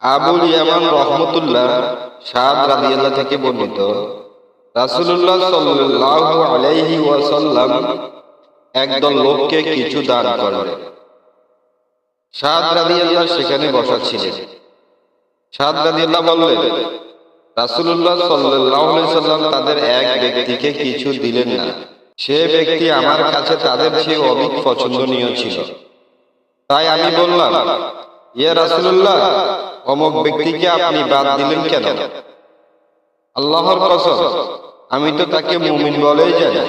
আবুল ইয়ামান রহমতুল্লাহ সাদ রাদিয়াল্লাহু থেকে বর্ণিত, রাসূলুল্লাহ সাল্লাল্লাহু আলাইহি ওয়াসাল্লাম একদল লোককে কিছু দান করলেন। সাদ রাদিয়াল্লাহু সেখানে বসা ছিলেন। সাদ রাদিয়াল্লাহু বললেন, রাসূলুল্লাহ সাল্লাল্লাহু আলাইহি সাল্লাম তাদের এক ব্যক্তিকে কিছু দিলেন না। সে ব্যক্তি আমার কাছে তাদের চেয়ে অধিক পছন্দনীয় ছিল। তাই আমি বললাম, ইয়া রাসূলুল্লাহ, অমুক ব্যক্তিকে আপনি বাদ দিলেন কেন? আল্লাহর কসম, আমি তো তাকে মুমিন বলেই জানি।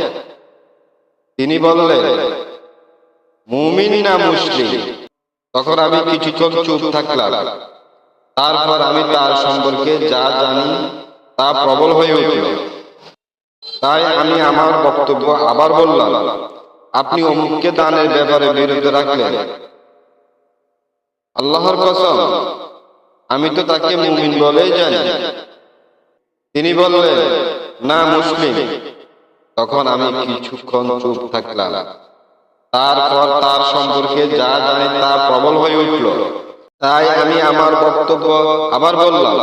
তিনি বললেন, মুমিন না মুসলিম? তখন আমি কিছুক্ষণ চুপ থাকলাম। তারপর আমি তার সম্পর্কে যা জানি তা প্রবল হয়ে উঠল। তাই আমি আমার বক্তব্য আবার বললাম, আপনি অমুককে দানের ব্যাপারে বিরুদ্ধে রাখলেন। আল্লাহর কসম, আমি তো তাকে মুমিন বলেই জানি। তিনি বললেন, না মুসলিম। তখন আমি কিছুক্ষণ চুপ থাকলাম। তারপর তার সম্পর্কে যা জানি তা প্রবল হয়ে উঠল। তাই আমি আমার বক্তব্য আবার বললাম।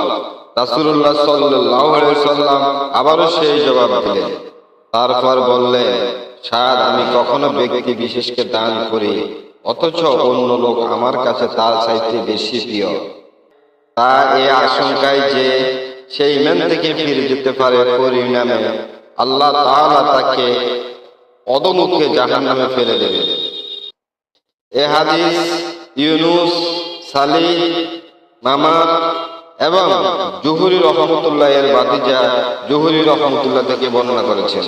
রাসূলুল্লাহ সাল্লাল্লাহু আলাইহি ওয়াসাল্লাম আবারও সেই জবাব দিলেন। তারপর বললেন, সাদ, আমি কখনো ব্যক্তি বিশেষকে দান করি, অথচ অন্য লোক আমার কাছে তার চাইতে বেশি প্রিয়। তা এ আশঙ্কায় যে সে ঈমান থেকে ফিরে যেতে পারে, পরিণামে আল্লাহ তাআলা তাকে অধোমুখে জাহান্নামে ফেলে দেবে। এ হাদিস ইউনুস, সালিহ, মামার এবং জুহরি রহমতুল্লাহ এর ভাতিজা জুহরি রহমতুল্লাহ থেকে বর্ণনা করেছেন।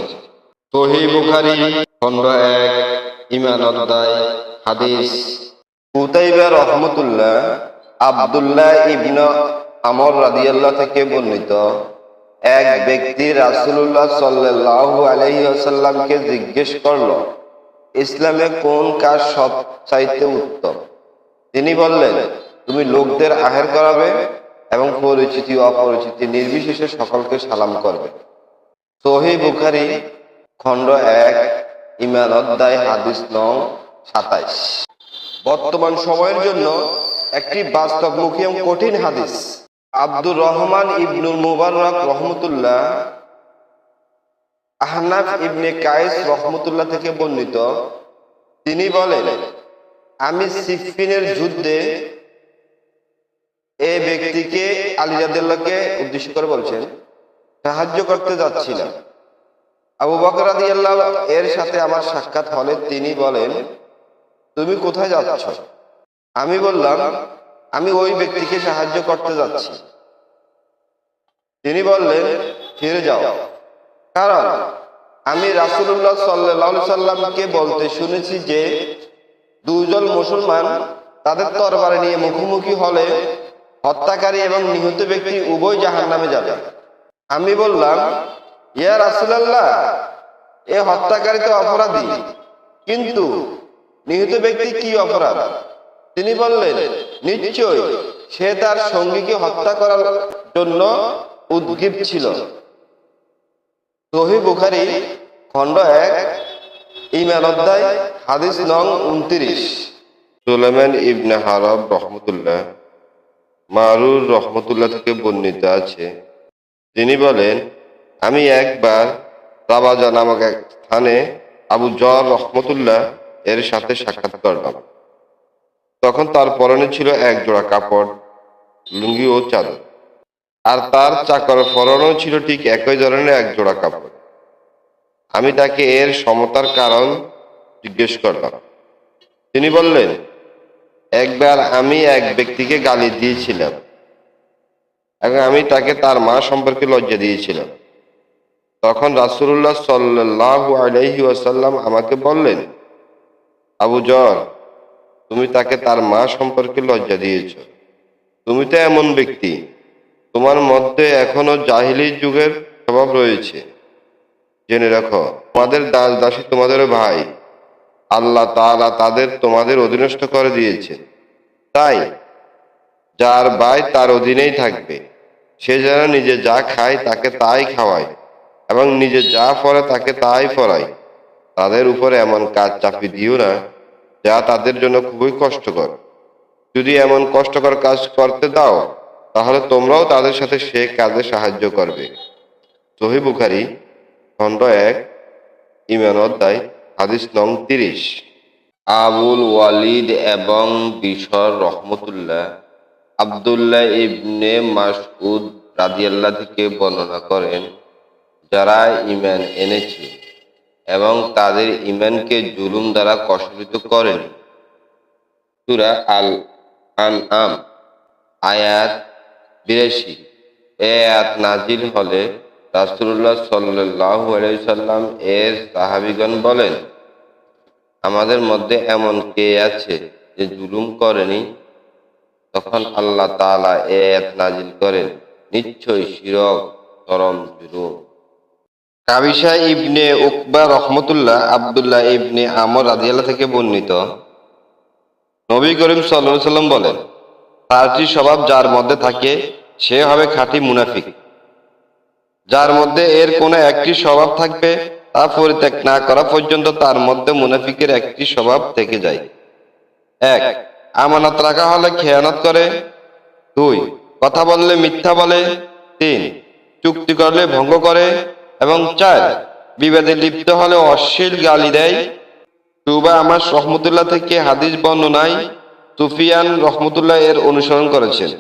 সহিহ বুখারী খণ্ড 1 ঈমান অধ্যায় হাদিস। কুতাইবা রহমতুল্লাহ আব্দুল্লাহ ইবনে আমর রাদিয়াল্লাহু থেকে বর্ণিত, এক ব্যক্তি রাসূলুল্লাহ সাল্লাল্লাহু আলাইহি ওয়াসাল্লামকে জিজ্ঞেস করল, ইসলামে কোন কাজ সবচাইতে উত্তম? তিনি বললেন, তুমি লোকদের আহার করাবে এবং পরিচিতি অপরিচিতি নির্বিশেষে সকলকে সালাম করবে। সহিহ বুখারী খণ্ড 1 ঈমান অধ্যায় হাদিস নং 27। বর্তমান সময়ের জন্য একটি বাস্তবমুখী এবং কঠিন হাদিস। আব্দুর রহমান ইবনুল মুবাররক রহমতুল্লাহ আহনাফ ইবনে কায়েস রহমতুল্লাহ থেকে বর্ণিত, তিনি বলেন, আমি সিফফিনের যুদ্ধে এই ব্যক্তিকে, আলী রাদিয়াল্লাহুকে উদ্দেশ্য করে বলছেন, সাহায্য করতে যাচ্ছিলাম। আবু বকর রাদিয়াল্লাহু এর সাথে আমার সাক্ষাৎ হলে তিনি বলেন, তুমি কোথায় যাচ্ছ? আমি বললাম, আমি ওই ব্যক্তিকে সাহায্য করতে যাচ্ছি। তিনি বললেন, ফিরে যাও, কারণ আমি রাসূলুল্লাহ সাল্লাল্লাহু আলাইহি সাল্লামকে বলতে শুনেছি যে দুজন মুসলমান তাদের তরবারি নিয়ে মুখোমুখি হলে হত্যাকারী এবং নিহত ব্যক্তি উভয় জাহান্নামে যাবে। আমি বললাম, ইয়া রাসূলুল্লাহ, এ হত্যাকারী তো অপরাধী, কিন্তু নিহত ব্যক্তি কি অপরাধ? তিনি বললেন, নিশ্চয় সে তার সঙ্গীকে হত্যা করার জন্য উদ্গ্রীব ছিল। সহিহ বুখারী খণ্ড 1 ঈমান অধ্যায় হাদিস নং 29। সুলাইমান ইবনে হারব রহমতুল্লাহ মারুর রহমতুল্লাহ থেকে বর্ণিত আছে, তিনি বলেন, আমি একবার রাবাজা নামক এক স্থানে আবু যর রহমতুল্লাহ এর সাথে সাক্ষাৎ করলাম। তখন তার পরনে ছিল এক জোড়া কাপড়, লুঙ্গি ও চাদর, আর তার চাকর পরনেও ছিল ঠিক একই ধরনের এক জোড়া কাপড়। আমি তাকে এর সমতার কারণ জিজ্ঞেস করলাম। তিনি বললেন, একবার আমি এক ব্যক্তিকে গালি দিয়েছিলাম এবং আমি তাকে তার মা সম্পর্কে লজ্জা দিয়েছিলাম। তখন রাসূলুল্লাহ সাল্লাল্লাহু আলাইহি ওয়াসাল্লাম আমাকে বললেন, আবু যর, তুমি তাকে তার মা সম্পর্কে লজ্জা দিয়েছ। তুমি তো এমন ব্যক্তি, তোমার মধ্যে এখনো জাহিলি যুগের স্বভাব রয়েছে। জেনে রাখো, তোমাদের দাস দাসী তোমাদের ভাই, আল্লাহ তাআলা তাদের তোমাদের অধীনস্থ করে দিয়েছে। তাই যার ভাই তার অধীনেই থাকবে। সে যেন নিজে যা খায় তাকে তাই খাওয়ায় এবং নিজে যা পড়ে তাকে তাই পড়ায়। তাদের উপরে এমন কাজ চাপিয়ে দিও না যা তাদের জন্য খুবই কষ্টকর। যদি এমন কষ্টকর কাজ করতে দাও তাহলে তোমরাও তাদের সাথে সে কাজে সাহায্য করবে। সহিহ বুখারী খণ্ড 1 ঈমান অধ্যায় হাদিস নং 30। আবুল ওয়ালিদ এবং বিশর রহমতুল্লাহ আব্দুল্লাহ ইবনে মাসউদ রাদিয়াল্লাহু থেকে বর্ণনা করেন, যারা ঈমান এনেছে এবং তাদের ঈমানকে জুলুম দ্বারা কষ্ট করেনি। সূরা আল আনআম আয়াত 82। এই আয়াত নাজিল হলে রাসূলুল্লাহ সাল্লাল্লাহু আলাইহি সাল্লাম এর সাহাবীগণ বলেন, আমাদের মধ্যে এমন কে আছে যে জুলুম করেনি? তখন আল্লাহ তাআলা এই আয়াত নাজিল করেন, নিশ্চয়ই শিরক চরম জুলুম। কাবিসা ইবনে উকবা রহমতুল্লাহ আব্দুল্লাহ ইবনে আমর রাদিয়াল্লাহু থেকে বর্ণিত, নবী করিম সাল্লাল্লাহু আলাইহি সাল্লাম বলেন, 4টি স্বভাব যার মধ্যে থাকে সে হবে খাঁটি মুনাফিক। যার মধ্যে এর কোনো একটি স্বভাব থাকবে তা পরিত্যাগ না করা পর্যন্ত তার মধ্যে মুনাফিকের একটি স্বভাব থেকে যায়। 1, আমানত রাখা হলে খেয়ানত করে। 2, কথা বললে মিথ্যা বলে। 3, চুক্তি করলে ভঙ্গ করে। এবং 4, বিবাদে লিপ্ত হলে অশ্লীল গালি দেয়। শুবা আমার রহমতুল্লাহ থেকে হাদিস বর্ণনায় সুফিয়ান রহমতুল্লাহ এর অনুসরণ করেছেন।